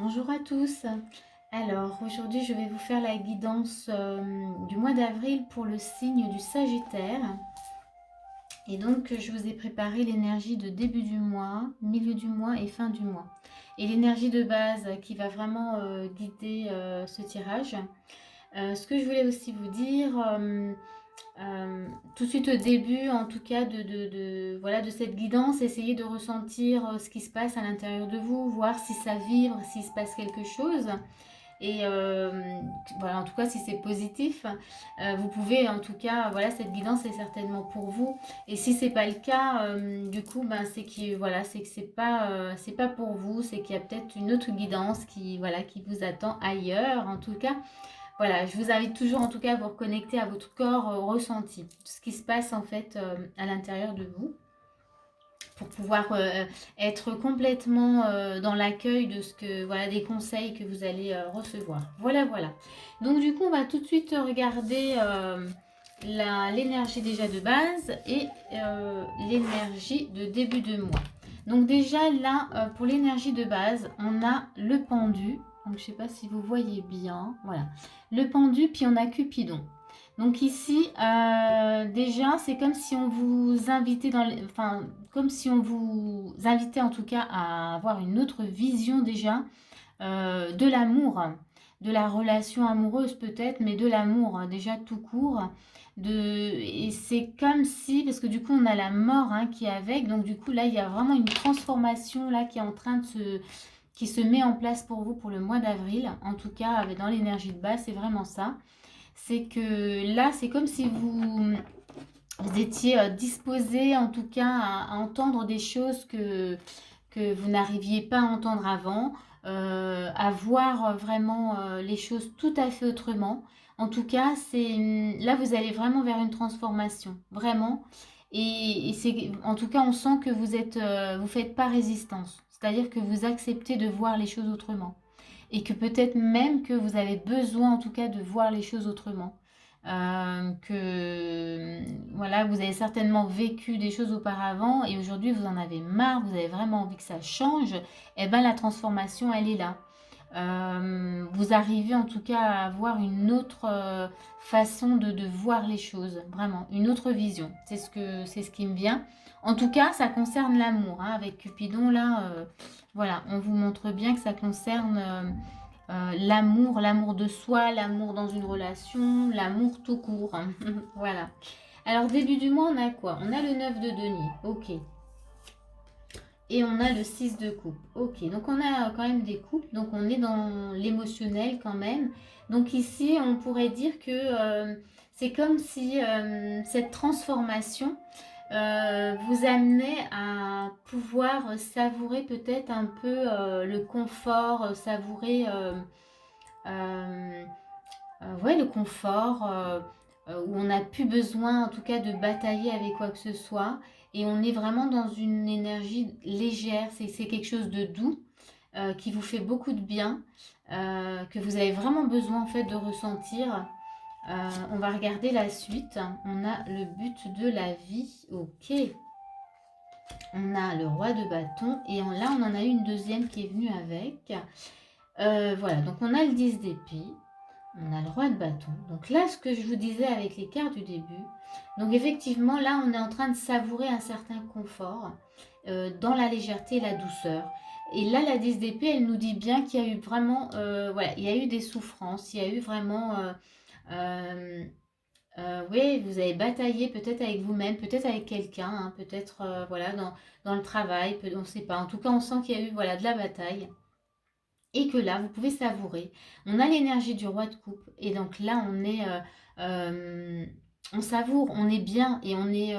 Bonjour à tous. Alors aujourd'hui je vais vous faire la guidance du mois d'avril pour le signe du Sagittaire. Et donc je vous ai préparé l'énergie de début du mois, milieu du mois et fin du mois. Et l'énergie de base qui va vraiment guider ce tirage. Ce que je voulais aussi vous dire, tout de suite au début, en tout cas, voilà, de cette guidance, essayez de ressentir ce qui se passe à l'intérieur de vous, voir si ça vibre, s'il se passe quelque chose. Et voilà, en tout cas, si c'est positif, vous pouvez, en tout cas, voilà, cette guidance est certainement pour vous. Et si c'est pas le cas, du coup, ben, c'est que voilà, c'est que c'est pas pour vous, c'est qu'il y a peut-être une autre guidance qui, voilà, qui vous attend ailleurs. En tout cas, voilà, je vous invite toujours, en tout cas, à vous reconnecter à votre corps ressenti, ce qui se passe en fait à l'intérieur de vous pour pouvoir être complètement dans l'accueil de ce que voilà des conseils que vous allez recevoir. Voilà, voilà. Donc du coup, on va tout de suite regarder l'énergie déjà de base et l'énergie de début de mois. Donc déjà là, pour l'énergie de base, on a le pendu. Donc je sais pas si vous voyez bien. Voilà, le pendu, puis on a Cupidon. Donc ici, déjà, c'est comme si on vous invitait enfin, comme si on vous invitait en tout cas à avoir une autre vision déjà de l'amour, de la relation amoureuse peut-être, mais de l'amour déjà tout court. Et c'est comme si, parce que du coup on a la mort qui est avec, donc du coup là il y a vraiment une transformation là qui est en train qui se met en place pour vous pour le mois d'avril. En tout cas, dans l'énergie de base, c'est vraiment ça. C'est que là, c'est comme si vous étiez disposé en tout cas à entendre des choses que vous n'arriviez pas à entendre avant, à voir vraiment les choses tout à fait autrement. En tout cas, là, vous allez vraiment vers une transformation, vraiment. Et c'est, en tout cas, on sent que vous faites pas résistance. C'est-à-dire que vous acceptez de voir les choses autrement et que peut-être même que vous avez besoin en tout cas de voir les choses autrement. Que voilà, vous avez certainement vécu des choses auparavant et aujourd'hui vous en avez marre, vous avez vraiment envie que ça change, et bien la transformation elle est là. Vous arrivez en tout cas à avoir une autre façon de voir les choses, vraiment, une autre vision. C'est ce qui me vient. En tout cas, ça concerne l'amour. Avec Cupidon, là, voilà, on vous montre bien que ça concerne l'amour, l'amour de soi, l'amour dans une relation, l'amour tout court. Voilà. Alors, début du mois, on a quoi? On a le 9 de denier. Ok. Et on a le 6 de coupe. Ok, donc on a quand même des coupes, donc on est dans l'émotionnel quand même. Donc ici, on pourrait dire que c'est comme si cette transformation vous amenait à pouvoir savourer peut-être un peu le confort, savourer ouais, le confort, où on n'a plus besoin en tout cas de batailler avec quoi que ce soit. Et on est vraiment dans une énergie légère, c'est quelque chose de doux qui vous fait beaucoup de bien, que vous avez vraiment besoin en fait de ressentir. On va regarder la suite. On a le but de la vie. Ok. On a le roi de bâton et là on en a une deuxième qui est venue avec. Voilà, donc on a le 10 d'épée. On a le roi de bâton. Donc là, ce que je vous disais avec les cartes du début, donc effectivement, là, on est en train de savourer un certain confort dans la légèreté et la douceur. Et là, la 10 d'épée, elle nous dit bien qu'il y a eu vraiment, voilà, il y a eu des souffrances, il y a eu vraiment, euh, oui, vous avez bataillé peut-être avec vous-même, peut-être avec quelqu'un, peut-être, voilà, dans le travail, on ne sait pas. En tout cas, on sent qu'il y a eu, voilà, de la bataille et que là, vous pouvez savourer. On a l'énergie du roi de coupe et donc là, euh, on savoure, on est bien et on est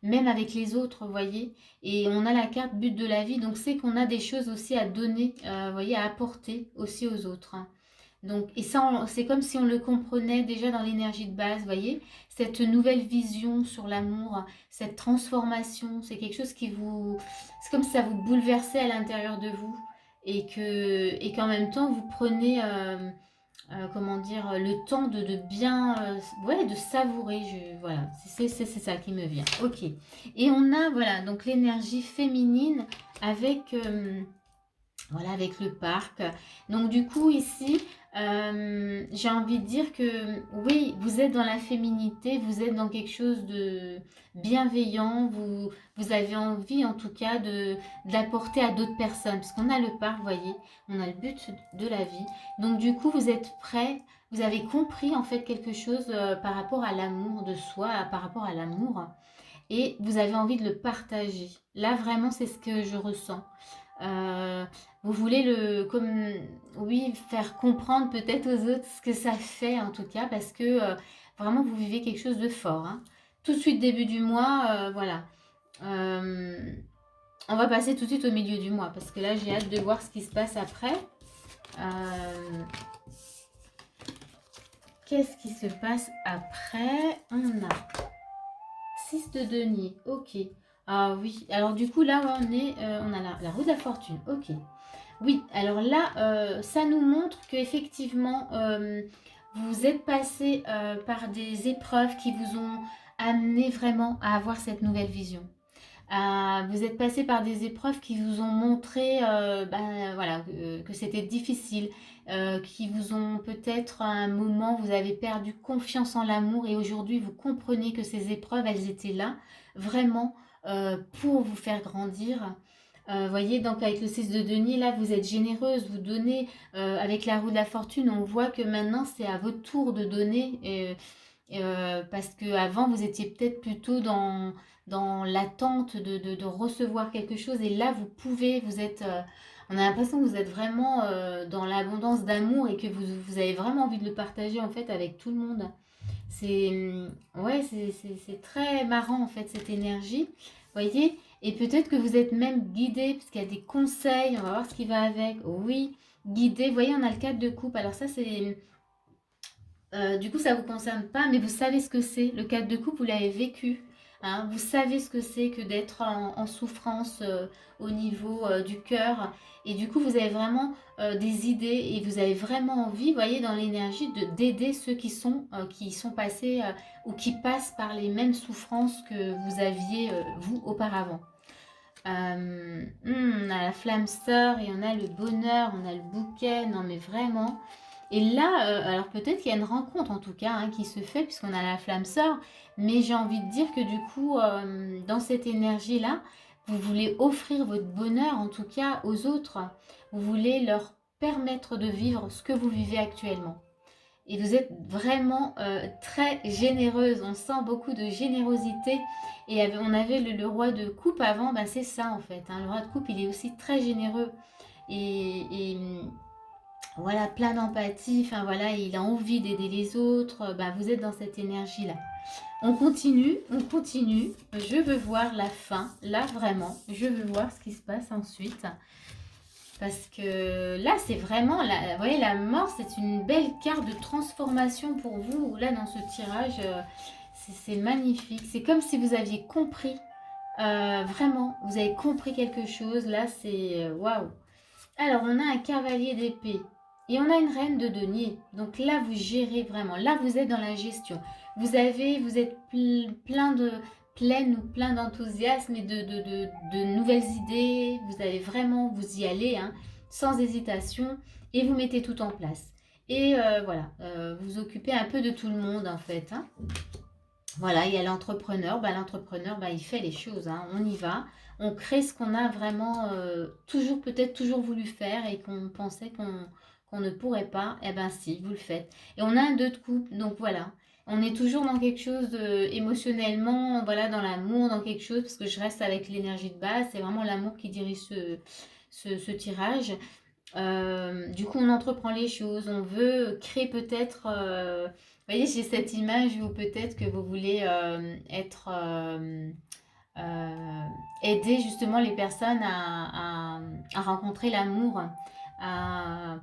même avec les autres, vous voyez. Et on a la carte but de la vie, donc c'est qu'on a des choses aussi à donner, vous voyez, à apporter aussi aux autres. Donc, et ça, c'est comme si on le comprenait déjà dans l'énergie de base, vous voyez, cette nouvelle vision sur l'amour, cette transformation, c'est quelque chose c'est comme si ça vous bouleversait à l'intérieur de vous et qu'en même temps vous prenez, comment dire, le temps de bien, ouais, de savourer. Voilà, c'est ça qui me vient. Ok. Et on a, voilà, donc l'énergie féminine avec Voilà, avec le parc. Donc du coup, ici, j'ai envie de dire que oui, vous êtes dans la féminité, vous êtes dans quelque chose de bienveillant, vous avez envie en tout cas de l'apporter à d'autres personnes. Parce qu'on a le parc, vous voyez, on a le but de la vie. Donc du coup, vous êtes prêts, vous avez compris en fait quelque chose par rapport à l'amour de soi, par rapport à l'amour, et vous avez envie de le partager. Là, vraiment, c'est ce que je ressens. Euh, Vous voulez comme, oui, faire comprendre peut-être aux autres ce que ça fait en tout cas, parce que vraiment vous vivez quelque chose de fort, hein. Tout de suite début du mois, voilà. Euh, on va passer tout de suite au milieu du mois, parce que là j'ai hâte de voir ce qui se passe après. Euh, Qu'est-ce qui se passe après? On a 6 de denier, ok. Ah oui, alors du coup là on a la roue de la fortune, ok. Oui, alors là, ça nous montre qu'effectivement, vous êtes passé par des épreuves qui vous ont amené vraiment à avoir cette nouvelle vision. Vous êtes passé par des épreuves qui vous ont montré ben, voilà, que c'était difficile, qui vous ont peut-être à un moment, vous avez perdu confiance en l'amour et aujourd'hui vous comprenez que ces épreuves, elles étaient là vraiment pour vous faire grandir. Voyez, donc avec le 6 de denier, là, vous êtes généreuse, vous donnez. Avec la roue de la fortune, on voit que maintenant, c'est à votre tour de donner. Parce qu'avant, vous étiez peut-être plutôt dans l'attente de recevoir quelque chose. Et là, vous pouvez, on a l'impression que vous êtes vraiment dans l'abondance d'amour et que vous avez vraiment envie de le partager en fait avec tout le monde. Ouais, c'est très marrant en fait cette énergie, voyez. Et peut-être que vous êtes même guidé parce qu'il y a des conseils. On va voir ce qui va avec. Oui, guidé. Vous voyez, on a le 4 de coupe. Alors ça, c'est du coup, ça ne vous concerne pas, mais vous savez ce que c'est. Le 4 de coupe, vous l'avez vécu, hein. Vous savez ce que c'est que d'être en souffrance au niveau du cœur. Et du coup, vous avez vraiment des idées et vous avez vraiment envie, vous voyez, dans l'énergie, d'aider ceux qui sont passés ou qui passent par les mêmes souffrances que vous aviez, vous, auparavant. On a la flamme sœur et on a le bonheur, on a le bouquet. Non, mais vraiment. Et là, alors peut-être qu'il y a une rencontre en tout cas hein, qui se fait puisqu'on a la flamme sœur, mais j'ai envie de dire que du coup, dans cette énergie-là, vous voulez offrir votre bonheur en tout cas aux autres. Vous voulez leur permettre de vivre ce que vous vivez actuellement. Et vous êtes vraiment très généreuse. On sent beaucoup de générosité. Et on avait le roi de coupe avant, ben c'est ça en fait, hein. Le roi de coupe, il est aussi très généreux. Et voilà, plein d'empathie. Enfin voilà, il a envie d'aider les autres. Ben, vous êtes dans cette énergie-là. On continue, on continue. Je veux voir la fin. Là, vraiment, je veux voir ce qui se passe ensuite. Parce que là, c'est vraiment, vous voyez, la mort, c'est une belle carte de transformation pour vous. Là, dans ce tirage, c'est magnifique. C'est comme si vous aviez compris, vraiment, vous avez compris quelque chose. Là, c'est waouh. Alors, on a un cavalier d'épée et on a une reine de denier. Donc là, vous gérez vraiment. Là, vous êtes dans la gestion. Vous êtes pleine ou plein d'enthousiasme et de nouvelles idées. Vous allez vraiment, vous y allez, hein, sans hésitation et vous mettez tout en place. Et voilà, vous occupez un peu de tout le monde en fait, hein. Voilà, il y a l'entrepreneur. L'entrepreneur, il fait les choses, hein. On y va. On crée ce qu'on a vraiment peut-être toujours voulu faire et qu'on pensait qu'on ne pourrait pas. Eh ben si, vous le faites. Et on a un 2 de coupe, donc voilà. On est toujours dans quelque chose émotionnellement, voilà, dans l'amour, dans quelque chose, parce que je reste avec l'énergie de base. C'est vraiment l'amour qui dirige ce tirage. Du coup, on entreprend les choses, on veut créer peut-être, vous voyez, j'ai cette image où peut-être que vous voulez euh, aider justement les personnes à rencontrer l'amour,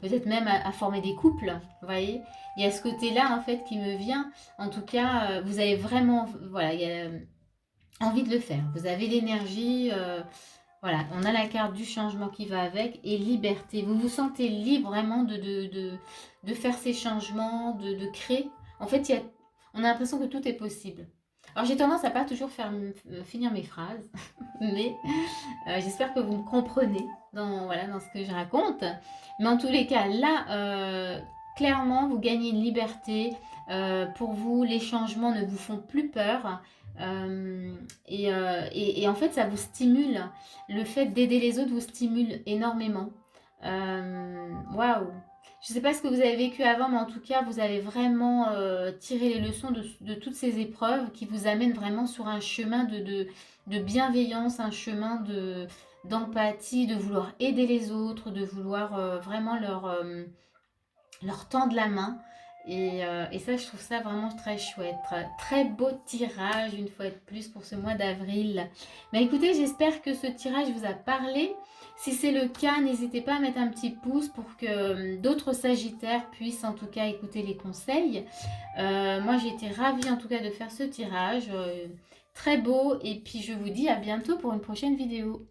peut-être même à former des couples, vous voyez. Il y a ce côté-là en fait qui me vient. En tout cas, vous avez vraiment, voilà, il y a envie de le faire. Vous avez l'énergie. Voilà, on a la carte du changement qui va avec et liberté. Vous vous sentez libre vraiment de faire ces changements, de créer. En fait, on a l'impression que tout est possible. Alors j'ai tendance à pas toujours finir mes phrases, mais j'espère que vous me comprenez. voilà, dans ce que je raconte. Mais en tous les cas, là, clairement, vous gagnez une liberté. Pour vous, les changements ne vous font plus peur. Et en fait, ça vous stimule. Le fait d'aider les autres vous stimule énormément. Waouh! Je ne sais pas ce que vous avez vécu avant, mais en tout cas, vous avez vraiment tiré les leçons de toutes ces épreuves qui vous amènent vraiment sur un chemin de bienveillance, un chemin d'empathie, de vouloir aider les autres, de vouloir vraiment leur tendre la main. Et ça, je trouve ça vraiment très chouette. Très beau tirage, une fois de plus, pour ce mois d'avril. Mais écoutez, j'espère que ce tirage vous a parlé. Si c'est le cas, n'hésitez pas à mettre un petit pouce pour que d'autres sagittaires puissent en tout cas écouter les conseils. Moi, j'ai été ravie en tout cas de faire ce tirage. Très beau. Et puis, je vous dis à bientôt pour une prochaine vidéo.